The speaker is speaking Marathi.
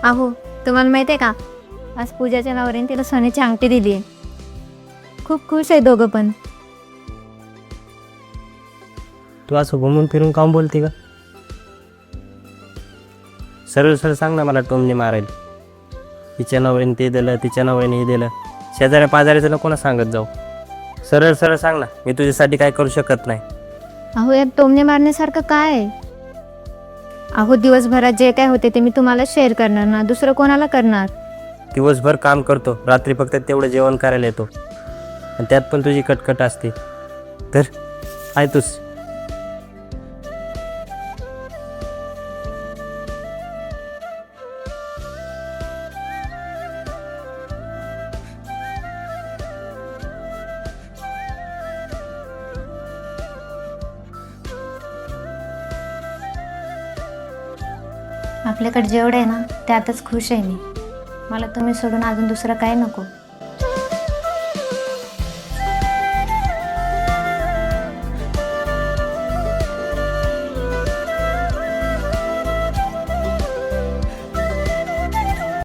अहो, तुम्हाला माहिती आहे का, आज पूजाच्या नवऱ्याने तिला सोन्याची अंगठी दिली आहे. खूप खुश आहे दोघं पण. तू असं घुमून फिरून काम बोलते का? सरळ सरळ सांग ना, मला टोमणे मारेल. तिच्या नवऱ्याने ते दिलं, तिच्या नवऱ्याने हे दिलं. शेजाऱ्या पाजाऱ्याचं नको ना सांगत जाऊ. सरळ सरळ सांग ना, मी तुझ्यासाठी काय करू शकत नाही. अहो, यात टोमणे मारण्यासारखं काय आहे? अहो, दिवसभरात जे काय होते ते मी तुम्हाला शेअर करणार ना, दुसरं कोणाला करणार? दिवसभर काम करतो, रात्री फक्त तेवढं जेवण करायला येतो, आणि त्यात पण तुझी कटकट असते. तर आहे तूच. आपल्याकडे जेवढं आहे ना त्यातच खुश आहे मी. मला तुम्ही सोडून अजून दुसरं काय नको.